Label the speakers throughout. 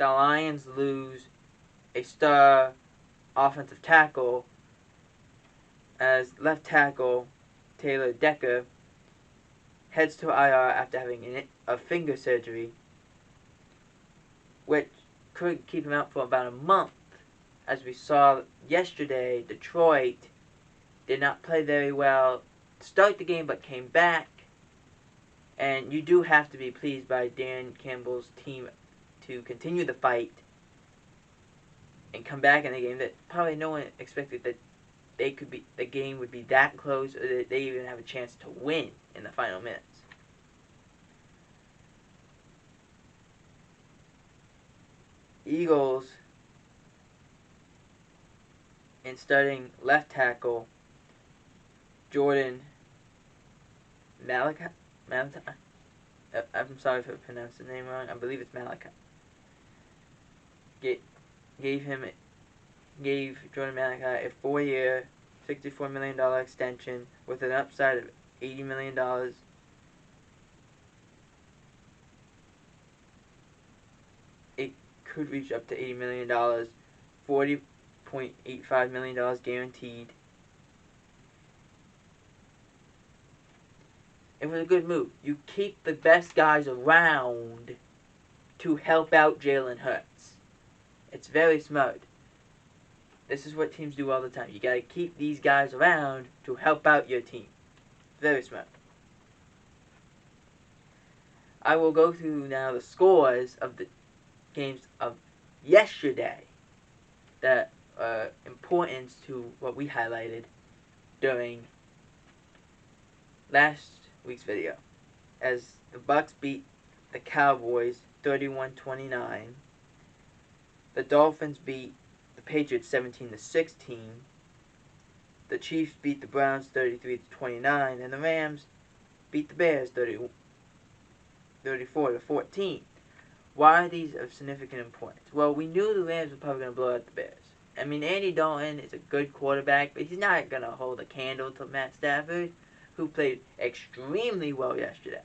Speaker 1: the Lions lose a star offensive tackle as left tackle Taylor Decker heads to IR after having a finger surgery, which could keep him out for about a month. As we saw yesterday, Detroit did not play very well to start the game but came back. And you do have to be pleased by Dan Campbell's team to continue the fight and come back in the game that probably no one expected that the game would be that close or that they even have a chance to win in the final minutes. Eagles in starting left tackle Jordan Malachi. I'm sorry if I pronounced the name wrong. I believe it's Malachi. Gave Jordan Malachi a 4-year, $64 million extension with an upside of $80 million. It could reach up to $80 million, $40.85 million guaranteed. It was a good move. You keep the best guys around to help out Jalen Hurts. It's very smart. This is what teams do all the time. You gotta keep these guys around to help out your team. Very smart. I will go through now the scores of the games of yesterday that are important to what we highlighted during last week's video, as the Bucks beat the Cowboys 31-29. The Dolphins beat the Patriots 17-16. The Chiefs beat the Browns 33-29, and the Rams beat the Bears 34-14. Why are these of significant importance? Well, we knew the Rams were probably going to blow out the Bears. I mean, Andy Dalton is a good quarterback, but he's not going to hold a candle to Matt Stafford, who played extremely well yesterday.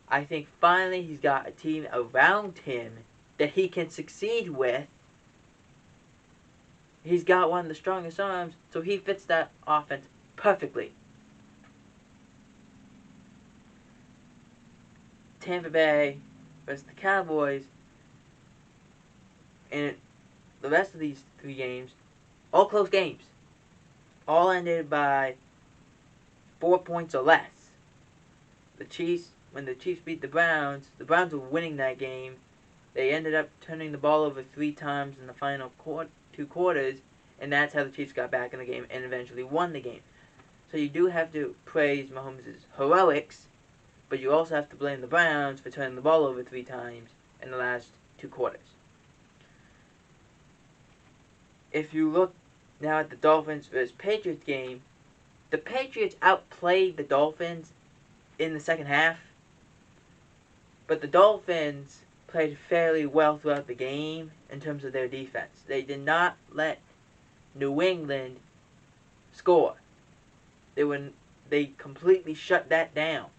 Speaker 1: I think finally he's got a team around him that he can succeed with. He's got one of the strongest arms, so he fits that offense perfectly. Tampa Bay versus the Cowboys, and the rest of these 3 games, all close games. All ended by 4 points or less. When the Chiefs beat the Browns were winning that game. They ended up turning the ball over 3 times in the final 2 quarters, and that's how the Chiefs got back in the game and eventually won the game. So you do have to praise Mahomes' heroics, but you also have to blame the Browns for turning the ball over 3 times in the last 2 quarters. If you look now at the Dolphins versus Patriots game, the Patriots outplayed the Dolphins in the second half, but the Dolphins played fairly well throughout the game in terms of their defense. They did not let New England score. They completely shut that down.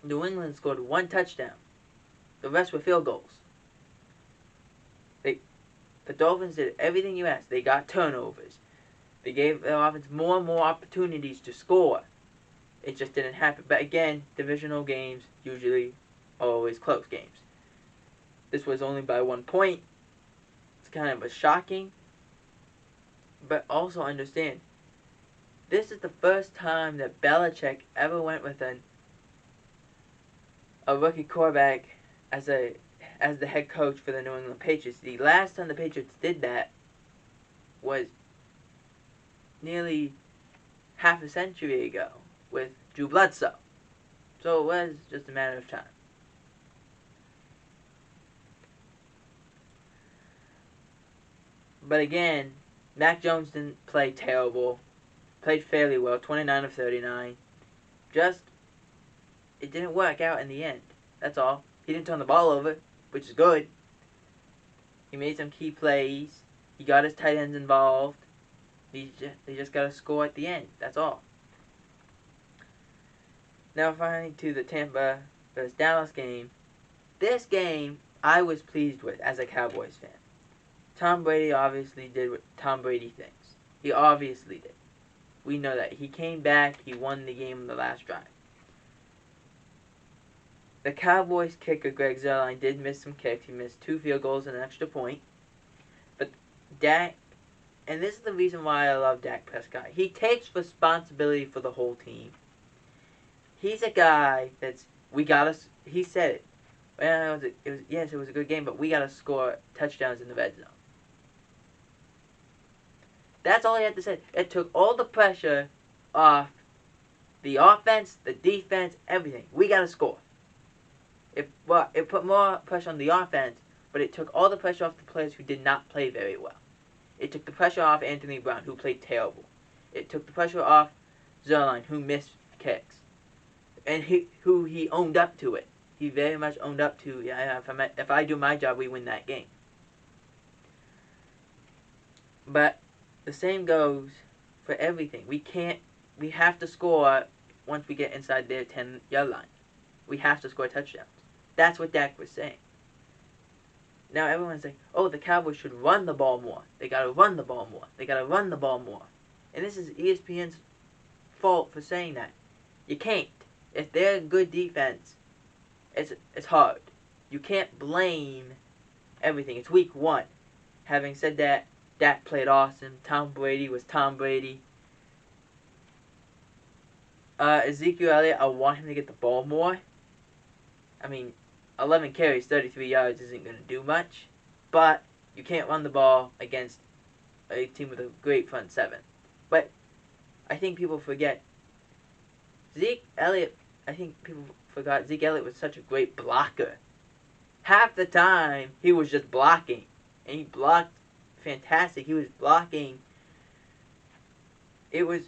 Speaker 1: New England scored 1 touchdown. The rest were field goals. The Dolphins did everything you asked. They got turnovers. They gave their offense more and more opportunities to score. It just didn't happen. But again, divisional games usually are always close games. This was only by 1 point. It's kind of shocking. But also understand, this is the first time that Belichick ever went with a rookie quarterback as the head coach for the New England Patriots. The last time the Patriots did that was nearly half a century ago with Drew Bledsoe. So it was just a matter of time. But again, Mac Jones didn't play terrible. Played fairly well, 29 of 39. Just, it didn't work out in the end. That's all. He didn't turn the ball over, which is good. He made some key plays. He got his tight ends involved. They just got to score at the end. That's all. Now finally to the Tampa versus Dallas game. this game, I was pleased with as a Cowboys fan. Tom Brady obviously did what Tom Brady thinks. He obviously did. We know that. He came back. He won the game in the last drive. The Cowboys kicker, Greg Zuerlein, did miss some kicks. He missed 2 field goals and an extra point. But Dak, and this is the reason why I love Dak Prescott. He takes responsibility for the whole team. He's a guy that's, he said it. Well, it was a good game, but we got to score touchdowns in the red zone. That's all he had to say. It took all the pressure off the offense, the defense, everything. We got to score. It put more pressure on the offense, but it took all the pressure off the players who did not play very well. It took the pressure off Anthony Brown, who played terrible. It took the pressure off Zuerlein, who missed kicks. And who he owned up to it. He very much owned up to, yeah, if I do my job, we win that game. But the same goes for everything. We have to score once we get inside their 10-yard line. We have to score touchdowns. That's what Dak was saying. Now everyone's like, oh, the Cowboys should run the ball more. They gotta run the ball more. They gotta run the ball more. And this is ESPN's fault for saying that. You can't. If they're a good defense, it's hard. You can't blame everything. It's week 1. Having said that, Dak played awesome. Tom Brady was Tom Brady. Ezekiel Elliott, I want him to get the ball more. I mean, 11 carries, 33 yards isn't going to do much. But you can't run the ball against a team with a great front 7. But I think people forget. Zeke Elliott was such a great blocker. Half the time, he was just blocking. And he blocked fantastic. He was blocking. It was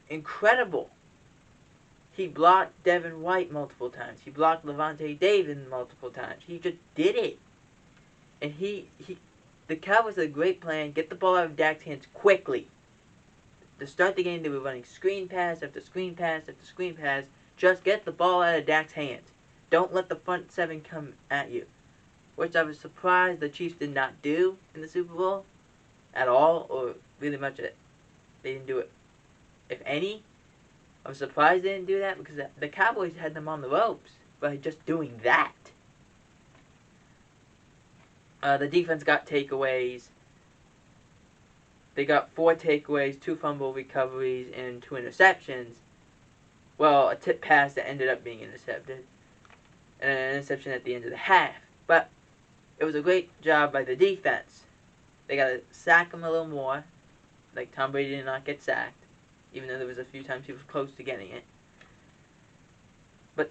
Speaker 1: incredible. He blocked Devin White multiple times. He blocked Levante David multiple times. He just did it. And the Cowboys had a great plan. Get the ball out of Dak's hands quickly. To start the game, they were running screen pass after screen pass after screen pass. Just get the ball out of Dak's hands. Don't let the front 7 come at you. Which I was surprised the Chiefs did not do in the Super Bowl at all, or really much of it. They didn't do it, if any. I was surprised they didn't do that because the Cowboys had them on the ropes by just doing that. The defense got takeaways. They got 4 takeaways, 2 fumble recoveries, and 2 interceptions. Well, a tip pass that ended up being intercepted. And an interception at the end of the half. But it was a great job by the defense. They got to sack him a little more. Like Tom Brady did not get sacked. Even though there was a few times he was close to getting it. But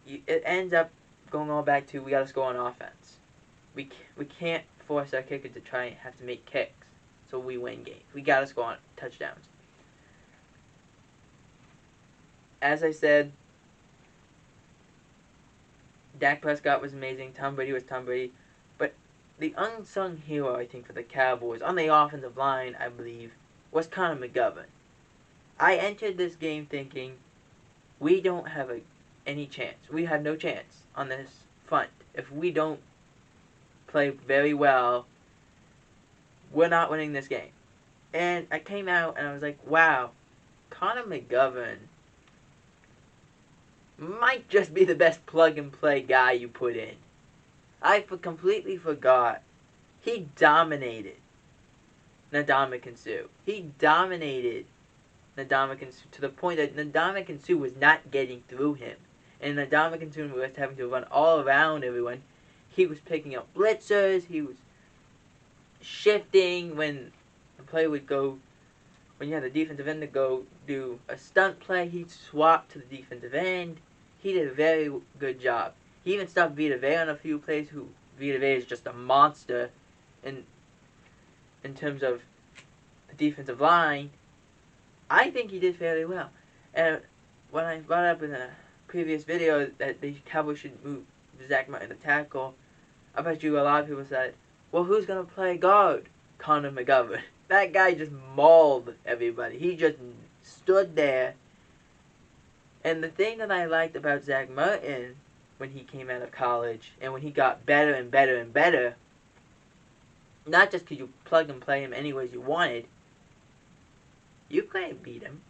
Speaker 1: it ends up going all back to we got to score on offense. We can't force our kicker to try and have to make kicks. So we win games. We got to score on touchdowns. As I said, Dak Prescott was amazing. Tom Brady was Tom Brady. But the unsung hero, I think, for the Cowboys, on the offensive line, I believe, was Connor McGovern. I entered this game thinking, we don't have any chance. We have no chance on this front. If we don't play very well, we're not winning this game. And I came out and I was like, wow, Connor McGovern might just be the best plug-and-play guy you put in. I completely forgot. He dominated Ndamukong Suh. He dominated Ndamukong Suh to the point that Ndamukong Suh was not getting through him. And Ndamukong Suh was having to run all around everyone. He was picking up blitzers. He was shifting when the play would go. When you had the defensive end to go do a stunt play, he'd swap to the defensive end. He did a very good job. He even stopped Vita Vea on a few plays. Vita Vea is just a monster in terms of the defensive line. I think he did fairly well. And when I brought up in a previous video that the Cowboys should move Zach Martin to tackle, I bet you a lot of people said, well, who's going to play guard? Connor McGovern. That guy just mauled everybody. He just stood there. And the thing that I liked about Zach Martin when he came out of college, and when he got better and better and better, not just because you plug and play him any ways you wanted, you couldn't beat him.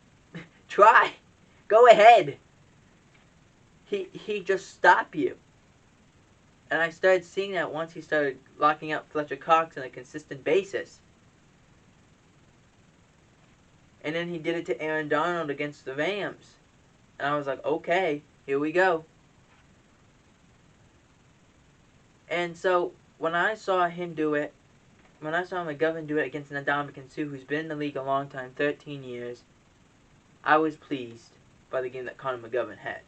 Speaker 1: Try. Go ahead. He just stop you. And I started seeing that once he started locking up Fletcher Cox on a consistent basis. And then he did it to Aaron Donald against the Rams. And I was like, okay, here we go. And so, when I saw him do it, when I saw McGovern do it against Ndamukong Suh, who's been in the league a long time, 13 years, I was pleased by the game that Connor McGovern had.